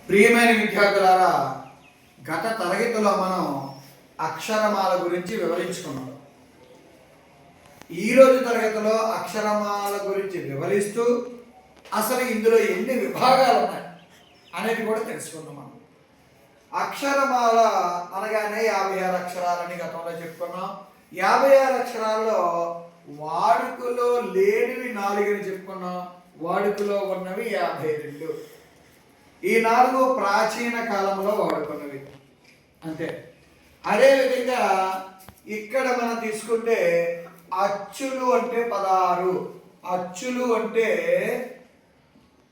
ప్రియమైన విద్యార్థులారా, గత తరగతిలో మనం అక్షరమాల గురించి వివరించుకున్నాం. ఈరోజు తరగతిలో అక్షరమాల గురించి వివరిస్తూ అసలు ఇందులో ఎన్ని విభాగాలు ఉన్నాయి అనేది కూడా తెలుసుకుందాం. మనం అక్షరమాల అనగానే 56 అక్షరాలని గతంలో చెప్పుకున్నాం. 56 అక్షరాల్లో వాడుకలో లేనివి 4 అని చెప్పుకున్నాం. వాడుకలో ఉన్నవి 52. ఈ 4 ప్రాచీన కాలంలో వాడుకున్నవి అంతే. అదేవిధంగా ఇక్కడ మనం తీసుకుంటే అచ్చులు అంటే 16. అచ్చులు అంటే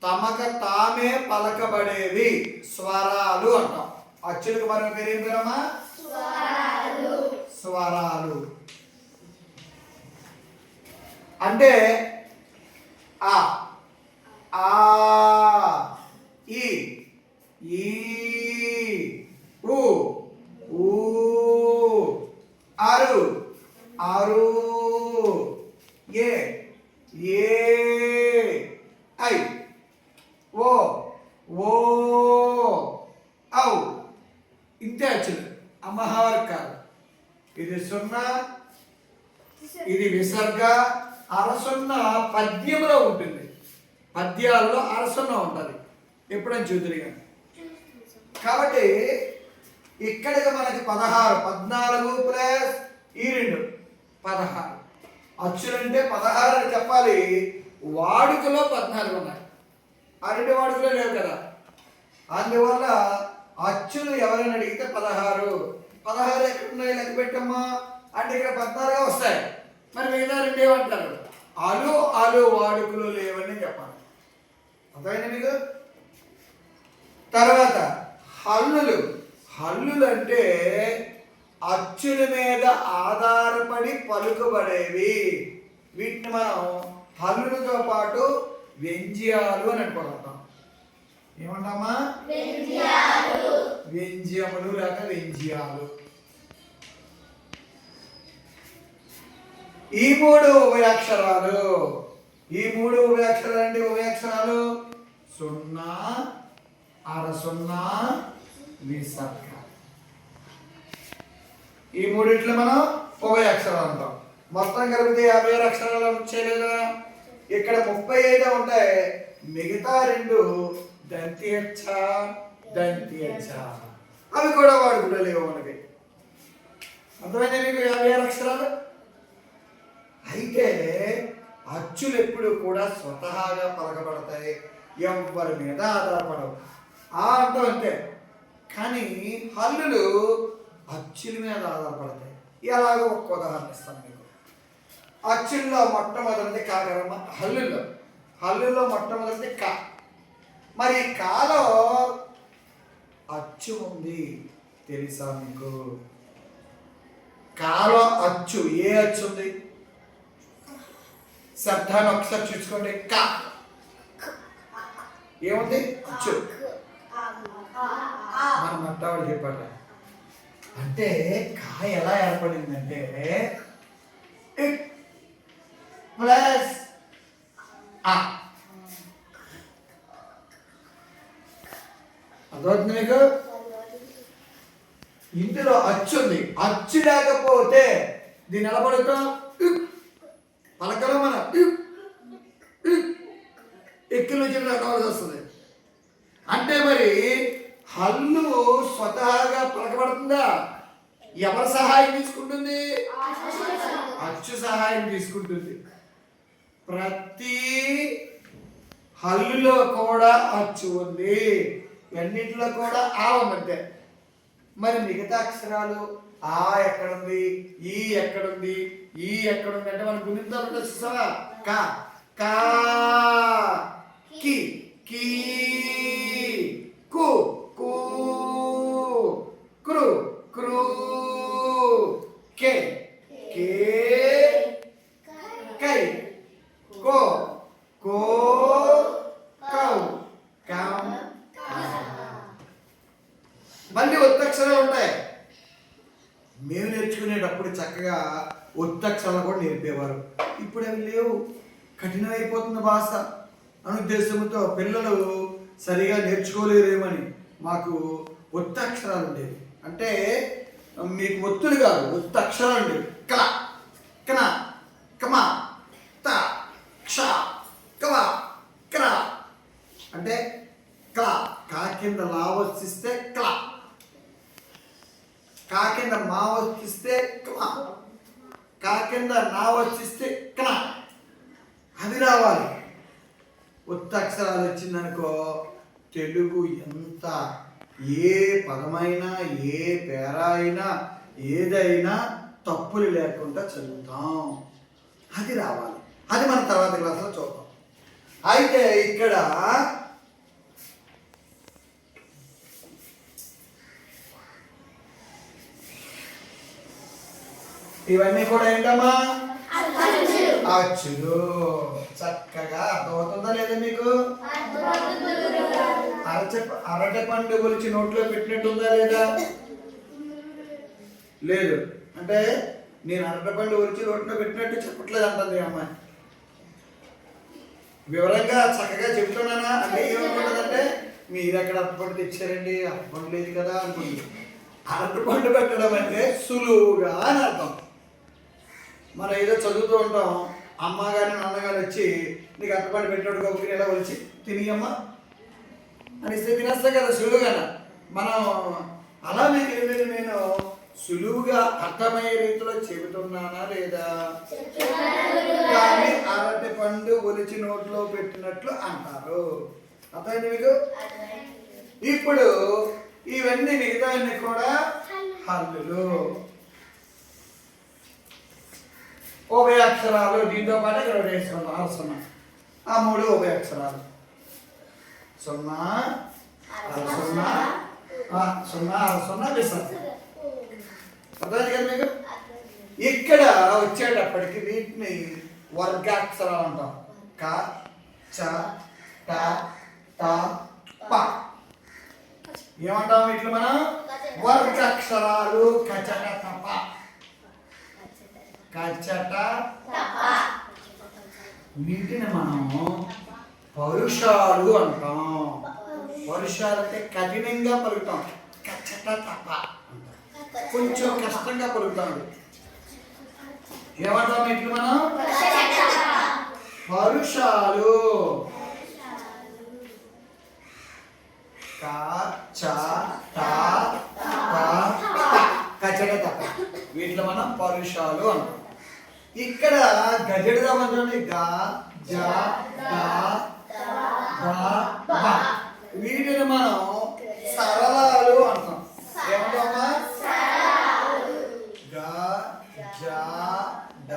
తమక తామే పలకబడేవి స్వరాలు అంటాం. అచ్చులకు మరో పేరు ఏం పేరమ్మా? స్వరాలు అంటే ఆ ఆ ఈ ఈ ఊ ఊ ఆరు ఆరు ఏ ఏ ఐ ఓ ఓ ఔ. ఇంతే అచ్చులు. అమ్మహార్ కాదు. ఇది సున్నా, ఇది విసర్గ. అరసున్న పద్యంలో ఉంటుంది. పద్యాల్లో అరసున్న ఉంటుంది. ఎప్పుడైనా చూదురుగా. కాబట్టి ఇక్కడికి మనకి 16, 14 ప్లస్ ఈ 2 16. అచ్చులంటే 16 అని చెప్పాలి. వాడుకలో 14 ఉన్నాయి. ఆ 2 వాడుకలో లేవు కదా. అందువల్ల అచ్చులు ఎవరైనా అడిగితే 16 ఎక్కడున్నాయి లెక్క పెట్టమ్మా అంటే ఇక్కడ 14 వస్తాయి. మరి మిగతా 2 ఏమంటారు? అలు వాడుకలో లేవని చెప్పాలి. అర్థమైంది మీకు? తర్వాత హల్లులు. హల్లులు అంటే అచ్చుల మీద ఆధారపడి పలుకబడేవి. వీటిని మనం హల్లులతో పాటు వ్యంజ్యాలు అని అనుకుంటాం. ఏమంటామా? వ్యంజ్యములు లేక వ్యంజ్యాలు. ఈ 3 ఉభయాక్షరాలు. ఈ 3 ఉభయాక్షరాలు అంటే ఉభయాక్షరాలు సున్నా, అరసున్నా, విసర్గ. ఈ 3 మనం ఉభయాక్షరాలు అంటాం. మొత్తం కలిపితే 56 అక్షరాలు వచ్చేలేదా? ఇక్కడ 35 ఉంటాయి. మిగతా 2 దంత్యచ్చ దంత్యచ్చ. అవి కూడా వాడుకలో లేవు మనకి. అర్థమైందా మీకు? 56 అక్షరాలు. అయితే అచ్చులు ఎప్పుడు కూడా స్వతహాగా పలకబడతాయి, ఎవరి మీద ఆధారపడవు. ఆ అంటాం అంతే. కానీ హల్లులు అచ్చుల మీద ఆధారపడతాయి. ఎలాగో ఒక్క ఉదాహరణ ఇస్తాను మీకు. అచ్చుల్లో మొట్టమొదటిది కాకరమ్మ. హల్లుల్లో మొట్టమొదటిది కా. మరి కాలో అచ్చు ఉంది తెలుసా మీకు? కాలో అచ్చు ఏ అచ్చు ఉంది? శబ్దాన్ని ఒకసారి చూసుకోండి. కా ఏముంది? అచ్చు. మన మట్టావాడు చెప్పాట. అంటే కా ఎలా ఏర్పడిందంటే ప్లస్ ఆ. అర్థమవుతుంది మీకు? ఇందులో అచ్చు ఉంది. అచ్చు లేకపోతే దీన్ని ఎలా పడుతాం? పలకలో మన ఎక్కిల నుంచి కావాల్సి వస్తుంది. అంటే మరి హల్లు స్వతహాగా పలకబడుతుందా? ఎవరి సహాయం తీసుకుంటుంది? అచ్చు సహాయం తీసుకుంటుంది. ప్రతి హల్లులో కూడా అచ్చు ఉంది. అన్నింటిలో కూడా ఆ ఉందంటే. మరి మిగతా అక్షరాలు ఆ ఎక్కడుంది, ఈ ఎక్కడుంది, ఈ ఎక్కడుంది అంటే మనం గుణించాలంటే చూసావా? కా కా కి కీ కు కూ క్రు క్రూ కే కే కై కో కో కౌ కం. మళ్ళీ ఒత్తక్షరాలు ఉంటాయి. మేము నేర్చుకునేటప్పుడు చక్కగా ఒత్తక్షరాలు కూడా నేర్పేవారు. ఇప్పుడు అవి లేవు. కఠినమైపోతున్న భాష అనే ఉద్దేశంతో పిల్లలు సరిగా నేర్చుకోలేరేమని మాకు ఒత్తక్షరాలు ఉండేవి. అంటే మీకు ఒత్తులు కాదు, ఒత్తక్షరాలు ఉండేవి. కల, కన, కమ, త, క్ష, కవ, క్ర. అంటే క, కా కింద లా వచ్చిస్తే క్ల, కా కింద మా వచ్చిస్తే క్మ, కా కింద నా వచ్చిస్తే క్న. అది రావాలి. ఒత్తక్షరాలు వచ్చిందనుకో తెలుగు ఎంత ఏ పదమైనా ఏ పేర అయినా ఏదైనా తప్పులు లేకుండా చదువుతాం. అది రావాలి. అది మన తర్వాత క్లాస్లో చూద్దాం. అయితే ఇక్కడ ఇవన్నీ కూడా ఏంటమ్మా? అచ్చులు. చక్కగా అర్థమవుతుందా లేదా మీకు? అరటి పండు ఒలిచి నోట్లో పెట్టినట్టుందా లేదా? లేదు. అంటే నేను అరటి పండు ఒలిచి నోట్లో పెట్టినట్టు చెప్పట్లేదు అంటుంది అమ్మాయి. వివరంగా చక్కగా చెప్తున్నానా? అంటే ఏమనుకుంటుందంటే మీరు ఎక్కడ అరటిపండు తెచ్చారండి, అరటిపండు లేదు కదా అనుకుంటుంది. అరటిపండు పెట్టడం అంటే సులువుగా అని అర్థం. మనం ఏదో చదువుతూ ఉంటాం, అమ్మ కానీ నాన్నగారు వచ్చి నీకు అరటిపండు పెట్టినట్టుగా ఒకటి ఎలా వచ్చి తినియమ్మా అని ఇస్తే తినేస్తా కదా సులువుగా. మనం అలా మీకు నేను సులువుగా అర్థమయ్యే రీతిలో చెబుతున్నానా లేదా? కానీ అరటి పండు ఒలిచి నోట్లో పెట్టినట్లు అంటారు. అర్థమైంది మీకు? ఇప్పుడు ఇవన్నీ మిగతావన్నీ కూడా హల్లులు, ఉభయ అక్షరాలు. దీంతో పాటు ఇక్కడ వేసుకున్నాం 6 0. ఆ 3 ఉభయ అక్షరాలు. 0 0 0 0 విసర్జన. అర్థమైంది కదా మీకు? ఇక్కడ వచ్చేటప్పటికి వీటిని వర్గాక్షరాలు అంటాం. క, చ, ట, త, ప. ఏమంటాం వీటిని మనం? వర్గాక్షరాలు. కచట తప, కచట తప. వీటిని మనము పరుషాలు అంటాం. పరుషాలు అంటే కఠినంగా పలుకుతాం. కచట తప కొంచెం కష్టంగా పలుకుతాం. ఏమంటాం వీటిని మనం? పరుషాలు. కచట తప. వీటిలో మనం పరుషాలు అంటాం. ఇక్కడ గజెడదామని చూడండి. గ, జ, ద, ద, బ. వీటిని మనం సరళాలు అంటాం. ఏమంటామా? గ, జ, ద,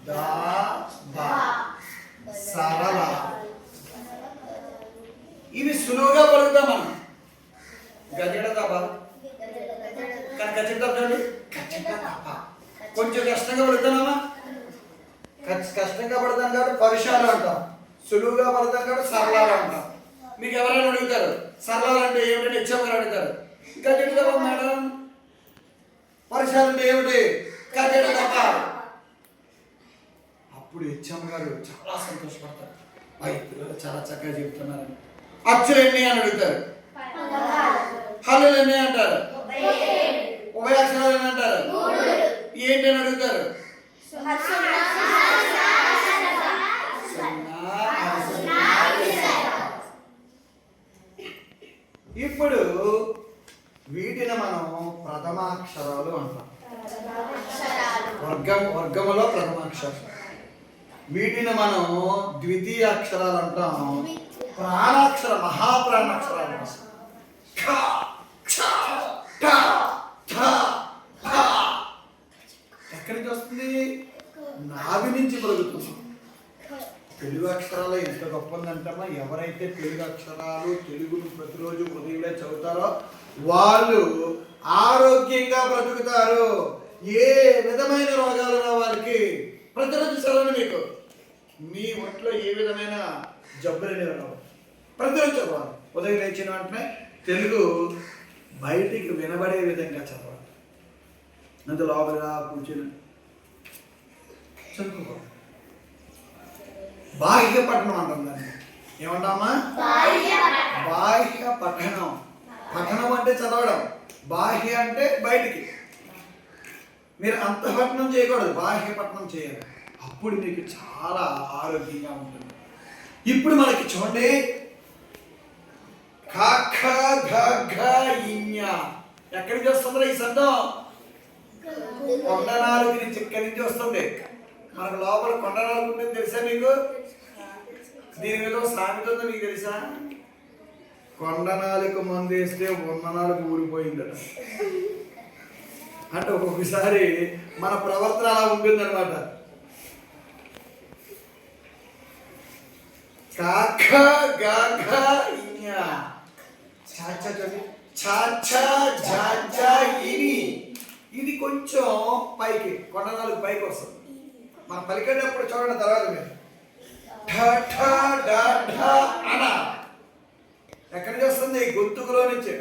ద, బ. సరళ. ఇవి సులువుగా పలుకుతాం మనం. గజెడ తప. కానీ కచ్చట తప చూడండి. కచ్చట తప కొంచెం కష్టంగా పడుతున్నామా? కష్టంగా పడతాను కాబట్టి పరుషాలు అంటాం. సులువుగా పడతాను కాబట్టి సరళాలు అంటాం. మీకు ఎవరైనా అడుగుతారు సరళాలు అంటే ఏమిటని హెచ్ఎం గారు అడుగుతారు. కచ్చట తప మేడం. పరుషాలు అంటే ఏమిటి? కచ్చట తప. అప్పుడు హెచ్ఎం గారు చాలా సంతోషపడతారు. పిల్లలు చాలా చక్కగా చెప్తున్నారని. అచ్చులు ఎన్ని అని అడుగుతారు. హల్లులు ఎన్ని అంటారు. ఉభయ అక్షరాలు ఎన్ని అంటారు. ఏంటి అని అడుగుతారు. ఇప్పుడు వీటిని మనం ప్రథమాక్షరాలు అంటాం. వర్గములో ప్రథమాక్షరం. వీటిని మనం ద్వితీయ అక్షరాలు అంటాం. ప్రాణాక్షర మహాప్రాణాక్షరాలు అంటాం. ఖ, క్ష, ట, థ, ఫ. ఎక్కడి నుంచి వస్తుంది? నాభి నుంచి పలుకుతుంది. తెలుగు అక్షరాలు ఎంత గొప్ప ఉందంటామా? ఎవరైతే తెలుగు అక్షరాలు తెలుగును ప్రతిరోజు ఉదయంలో చదువుతారో వాళ్ళు ఆరోగ్యంగా బ్రతుకుతారు. ఏ విధమైన రోగాలు వారికి ప్రతిరోజు చదవండి. మీకు మీ ఒంట్లో ఏ విధమైన జబ్బులు అనేవి రావు. ప్రతిరోజు చదవాలి. ఉదయం లేచిన వెంటనే తెలుగు బయటికి వినబడే విధంగా చదవాలి. అంత లోపల కూర్చొని చదువుకోవాలి. బాహ్య పఠనం అంటాం దాన్ని. ఏమంటామా? బాహ్య పఠనం. పఠనం అంటే చదవడం, బాహ్య అంటే బయటికి. మీరు అంతఃపఠనం చేయకూడదు, బాహ్య పఠనం చేయాలి. అప్పుడు మీకు చాలా ఆరోగ్యంగా ఉంటుంది. ఇప్పుడు మనకి చూడండి, కాఖ ఘ ఇඤ ఎక్కడి నుంచి వస్తుందో ఈ శబ్దం? కొండ నాలుగు నుంచి, ఇక్కడి నుంచి వస్తుంది. మనకు లోపల కొండ నాలుగు ఉంటుంది, తెలుసా మీకు? దీని మీద సామెత ఉందో మీకు తెలుసా? కొండ నాలుగు మందు వేస్తే ఉన్న నాలుగు ఊరిపోయిందట. అంటే ఒక్కొక్కసారి మన ప్రవర్తన అలా ఉంటుందన్నమాట. కాఖ గఘ ఇඤ ఇది కొంచెం పైకి, కొండ నాలుగు పైకి వస్తుంది. మనం పలికేటప్పుడు చూడండి తర్వాత మీరు అన ఎక్కడి నుంచి వస్తుంది? గొంతుకులో నుంచి.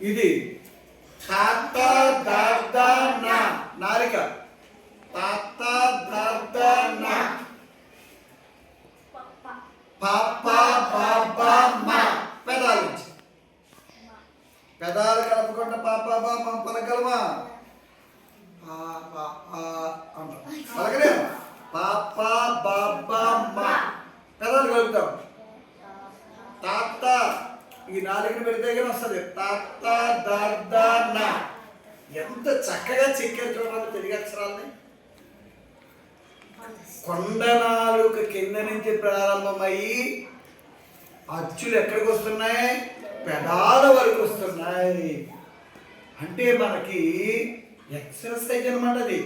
ఇది నాలిక పెదాల నుంచి. పెదాలు కలపకుండా పలకలమా? పలకలే. పెదాలు కలుపుతాం. తాత ఈ నాలుగుని పెడితే కానీ వస్తుంది. తాత దర్దన. ఎంత చక్కగా చెక్కారు చూడాలి తెలుగు అక్షరాలని. కొండ నాలుక కింద నుంచి ప్రారంభమయ్యి అచ్చులు ఎక్కడికి వస్తున్నాయి? పెదాల వరకు వస్తున్నాయి. అంటే మనకి ఎక్సర్సైజ్ అనమాట అది.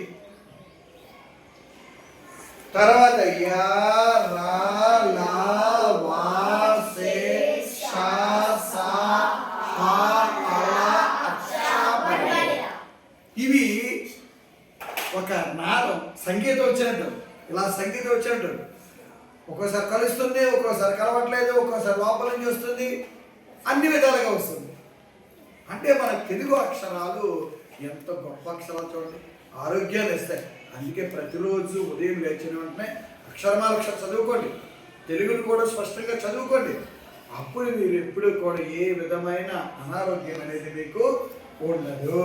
తర్వాత యా రా లా వా సే షా సా హా అలా ఇవి ఒక నాదం, సంగీతం వచ్చినట్టు. ఇలా సంగీతం వచ్చినట్టు ఒక్కోసారి కలుస్తుంది, ఒక్కోసారి కలవట్లేదు, ఒక్కోసారి లోపల నుంచి వస్తుంది, అన్ని విధాలుగా వస్తుంది. అంటే మన తెలుగు అక్షరాలు ఎంత గొప్ప అక్షరాలు చూడండి, ఆరోగ్యాన్ని ఇస్తాయి. అందుకే ప్రతిరోజు ఉదయం లేచిన వెంటనే అక్షరమాలక్షరం చదువుకోండి, తెలుగును కూడా స్పష్టంగా చదువుకోండి. అప్పుడు మీరు ఎప్పుడు కూడా ఏ విధమైన అనారోగ్యం అనేది మీకు ఉండదు.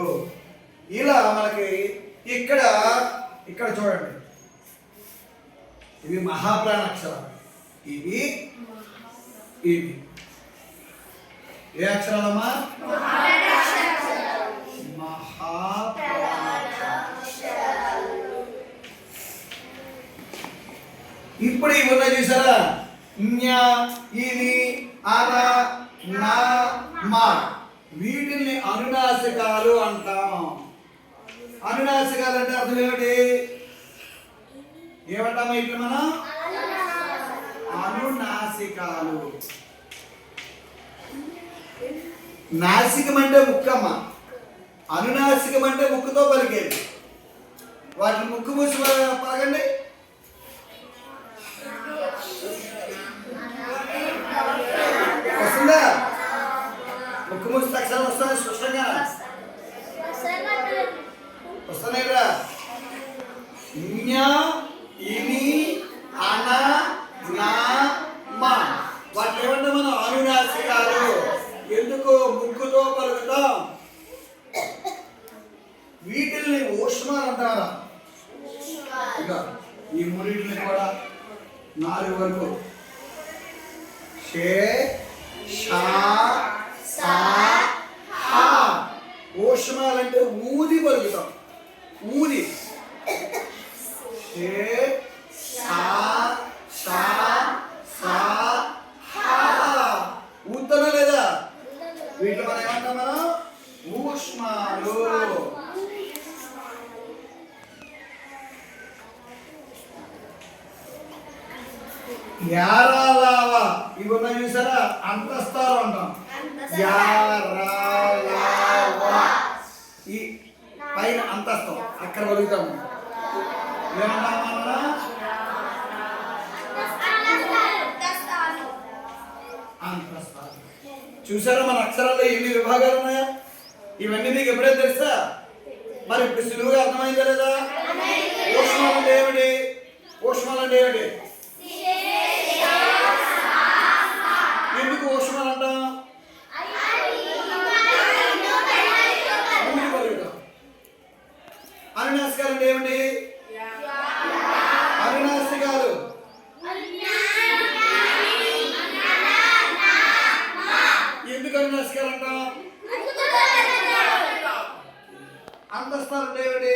ఇలా మనకి ఇక్కడ చూడండి, ఇవి మహాప్రాణ అక్షరాలు. ఇవి ఏ అక్షరాలమ్మా? ఇప్పుడు ఇవి ఉన్నాయి చూసారా? ఇది అన నా మా. వీటిని అనునాసికాలు అంటాం. అనునాసికాలు అంటే అర్థం ఏమిటి? ఏమంటామా ఇట్లా మనం? అనునాసికాలు. నాసికం అంటే ముక్కమ్మ, అనునాసికం అంటే ముక్కుతో పలికేది. వాటిని ముక్కు మూసి పలకండి. వస్తుందా? ముక్కు మూసి అక్షరాలు వస్తాయి స్పష్టంగా వస్తున్నాయిరా. ఇని అన నా మా. వాటిని ఏమంటే మనం అనునాసికాలు. ఎందుకు? ముక్కుతో పలుకుతాం. వీటిల్ని ఊష్మాలు అంటారా? ఇక ఈ మూడింటిని కూడా 4 వరకు షే షా సా హా. ఊష్మాలంటే ఊది పలుకుతాం. ఊది షే షా షా సా హా. ఊతనా లేదా? వీటిలో మనం ఏమంటాం? మనం ఊష్మాలు. యారాలావా ఇవి ఉన్నాయి చూసారా? అంతస్తాలు అంటాం. యారాలావా ఈ పైన అంతస్తాం, అక్కడ పలుకుతాము. ఏమన్నా అంతస్తాలు. చూసారా మన అక్షరాల్లో ఎన్ని విభాగాలు ఉన్నాయా? ఇవన్నీ మీకు ఎప్పుడైతే తెలుసా? మరి ఇప్పుడు సులువుగా అర్థమైందా లేదా? ఊష్మాలు అంటే ఏమిటి? ఊష్మాలు అంటే ఏమిటి? ఎందుకు ఓషణాలు అంటాం? అనునాసికాలు అంటే ఏమిటి? అనునాసికాలు ఎందుకు అనునాసికాలు అంటాం? అంతస్తాలు అంటే ఏమిటి?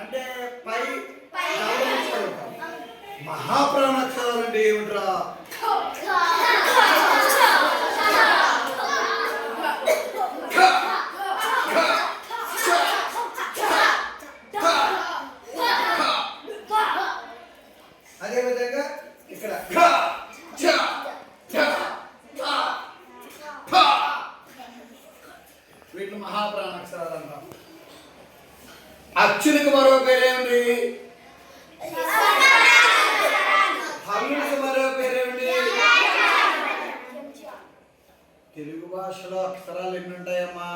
అంటే పై మహాప్రాణాక్షరాలు అంటే ఏమిట్రా? అదేవిధంగా ఇక్కడ వీటిని మహాప్రాణాక్షరాలు అంటాం. అచ్చునికి మరో పేరేమిటి? హల్లునికి మరో పేరేమిటి? తెలుగు భాషలో అక్షరాలు ఎన్ని ఉంటాయమ్మా?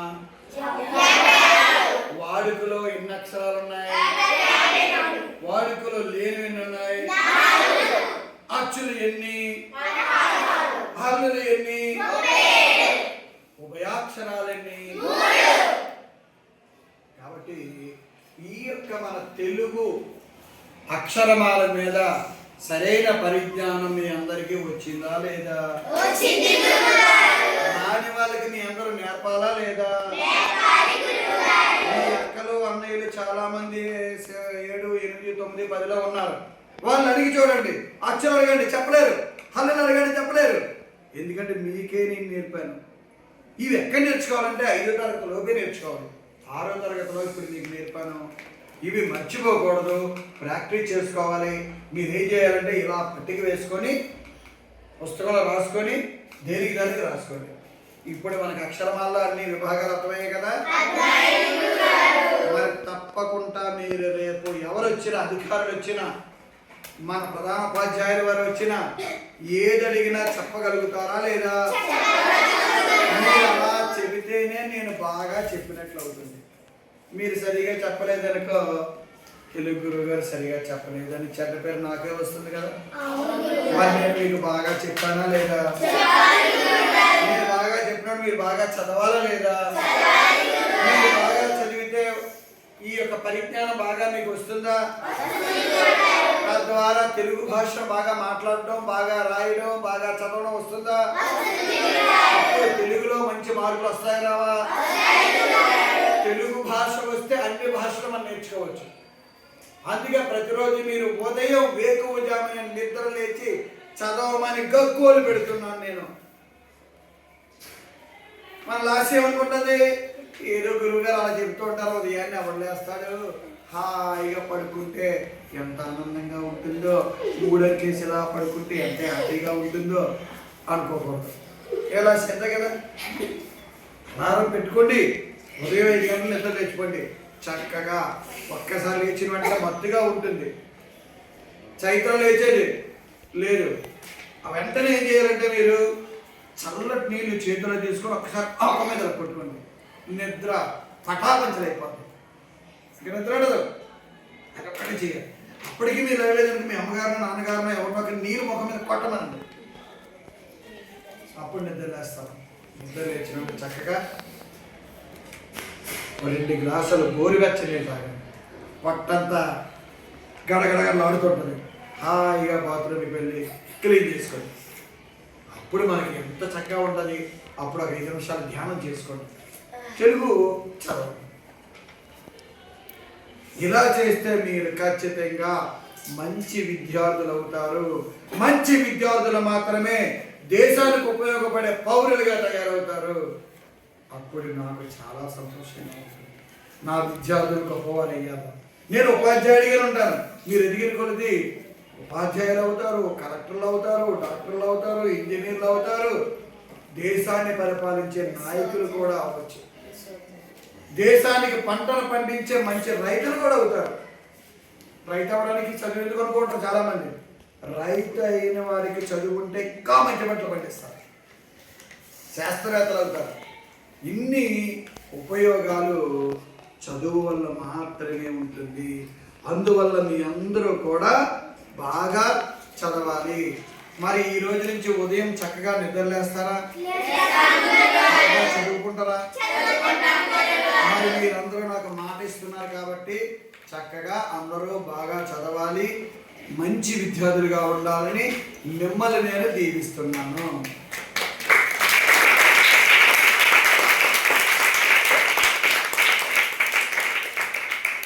వాడుకలో ఎన్ని అక్షరాలు ఉన్నాయి? వాడుకలో లేనివి ఎన్ని ఉన్నాయి? అచ్చులు ఎన్ని? హల్లులు ఎన్ని? ఉభయాక్షరాలు ఎన్ని? కాబట్టి ఈ యొక్క మన తెలుగు అక్షరమాల మీద సరైన పరిజ్ఞానం మీ అందరికీ వచ్చిందా లేదా? రాని వాళ్ళకి మీ అందరూ నేర్పాలా లేదా? మీ అక్కలు అన్నయ్యలు చాలా మంది 7, 8, 9, 10లో ఉన్నారు. వాళ్ళని అడిగి చూడండి, అక్షరం అడగండి చెప్పలేరు, హల్లుని అడగండి చెప్పలేరు. ఎందుకంటే మీకే నేను నేర్పాను. ఇవి ఎక్కడ నేర్చుకోవాలంటే 5వ తరగతిలోపే నేర్చుకోవాలి. 6వ తరగతిలో ఇప్పుడు మీకు నేర్పాను. ఇవి మర్చిపోకూడదు, ప్రాక్టీస్ చేసుకోవాలి. మీరు ఏం చేయాలంటే ఇలా పట్టిక వేసుకొని పుస్తకంలో రాసుకొని దేనికి దానికి రాసుకోండి. ఇప్పుడు మనకు అక్షరమాలలో అన్ని విభాగాలు అర్థమయ్యాయి కదా. మరి తప్పకుండా మీరు రేపు ఎవరు వచ్చినా, అధికారులు వచ్చినా, మన ప్రధాన ఉపాధ్యాయులు వారు వచ్చినా ఏది అడిగినా చెప్పగలుగుతారా లేదా? మీరు అలా చెబితేనే నేను బాగా చెప్పినట్లు అవుతుంది. మీరు సరిగా చెప్పలేదనుకో, తెలుగు గురువు గారు సరిగా చెప్పలేదని చెడ్డ పేరు నాకే వస్తుంది కదా. మరి నేను మీకు బాగా చెప్పానా లేదా? మీరు బాగా చెప్పినప్పుడు మీరు బాగా చదవాలా లేదా? మీరు బాగా చదివితే ఈ యొక్క పరిజ్ఞానం బాగా మీకు వస్తుందా? తద్వారా తెలుగు భాష బాగా మాట్లాడడం, బాగా రాయడం, బాగా చదవడం వస్తుందా? అప్పుడు తెలుగులో మంచి మార్కులు వస్తాయి రావా? తెలుగు భాష వస్తే అన్ని భాషలు మనం నేర్చుకోవచ్చు. అందుకే ప్రతిరోజు మీరు ఉదయం వేకువజామున నిద్ర లేచి చదవమని గగ్గోలు పెడుతున్నాను నేను. మన లాస్ట్ ఏమనుకుంటుంది, ఏదో గురువు గారు అలా చెప్తూ ఉంటారు, ఉదయాన్నే ఎవరు లేస్తాడు, హాయిగా పడుకుంటే ఎంత ఆనందంగా ఉంటుందో, మూడకేసి ఇలా పడుకుంటే ఎంత హ్యాపీగా ఉంటుందో అనుకోకూడదు. ఎలా శ్రద్ధ కదా, అలారం పెట్టుకోండి, ఉదయం 5 గంటలు నిద్ర తెచ్చుకోండి. చక్కగా ఒక్కసారి లేచిన వెంటనే మత్తుగా ఉంటుంది, చైత్రం లేచేది లేదు. ఆ వెంటనే ఏం చేయాలంటే మీరు చల్లటి నీళ్ళు చేతిలో తీసుకొని ఒక్కసారి ఆక మీద కొట్టుకోండి. నిద్ర పటాపంచలైపోతుంది, ఇక నిద్ర ఉండదు. అక్కడే చేయాలి. అప్పటికీ మీరు లేదంటే మీ అమ్మగారిని, నాన్నగారిని ఎవరినొకరి నీరు ముఖం మీద కొట్టమనండి. అప్పుడు నిద్ర లేస్తాను. నిద్ర లేచినప్పుడు చక్కగా 2 గ్లాసులు గోరువెచ్చని నీళ్ళు తాగండి. పొట్టంతా గడగడగడలాడుతుంటుంది. హాయిగా బాత్రూమ్కి వెళ్ళి క్లీన్ చేసుకోండి. అప్పుడు మనకి ఎంత చక్కగా ఉంటుంది. అప్పుడు ఒక 5 నిమిషాలు ధ్యానం చేసుకోండి, తెలుగు చదవండి. ఇలా చేస్తే మీరు ఖచ్చితంగా మంచి విద్యార్థులు అవుతారు. మంచి విద్యార్థులు మాత్రమే దేశానికి ఉపయోగపడే పౌరులుగా తయారవుతారు. అప్పుడు నాకు చాలా సంతోషంగా ఉంటుంది. నా విద్యార్థులు గొప్పవారు అయ్యారు. నేను ఉపాధ్యాయుడిగా ఉంటాను. మీరు ఎదిగిన కొలది ఉపాధ్యాయులు అవుతారు, కలెక్టర్లు అవుతారు, డాక్టర్లు అవుతారు, ఇంజనీర్లు అవుతారు, దేశాన్ని పరిపాలించే నాయకులు కూడా అవ్వచ్చు. దేశానికి పంటలు పండించే మంచి రైతులు కూడా అవుతారు. రైతు అవ్వడానికి చదువు ఎందుకు అనుకుంటారు చాలామంది. రైతు అయిన వారికి చదువు ఉంటే ఇంకా మంచి పంటలు పండిస్తారు, శాస్త్రవేత్తలు అవుతారు. ఇన్ని ఉపయోగాలు చదువు వల్ల మాత్రమే ఉంటుంది. అందువల్ల మీ అందరూ కూడా బాగా చదవాలి. మరి ఈ రోజు నుంచి ఉదయం చక్కగా నిద్రలేస్తారా? చదువుకుంటారా? మరి మీరందరూ నాకు మాట ఇస్తున్నారు కాబట్టి చక్కగా అందరూ బాగా చదవాలి, మంచి విద్యార్థులుగా ఉండాలని మిమ్మల్ని నేను దీవిస్తున్నాను.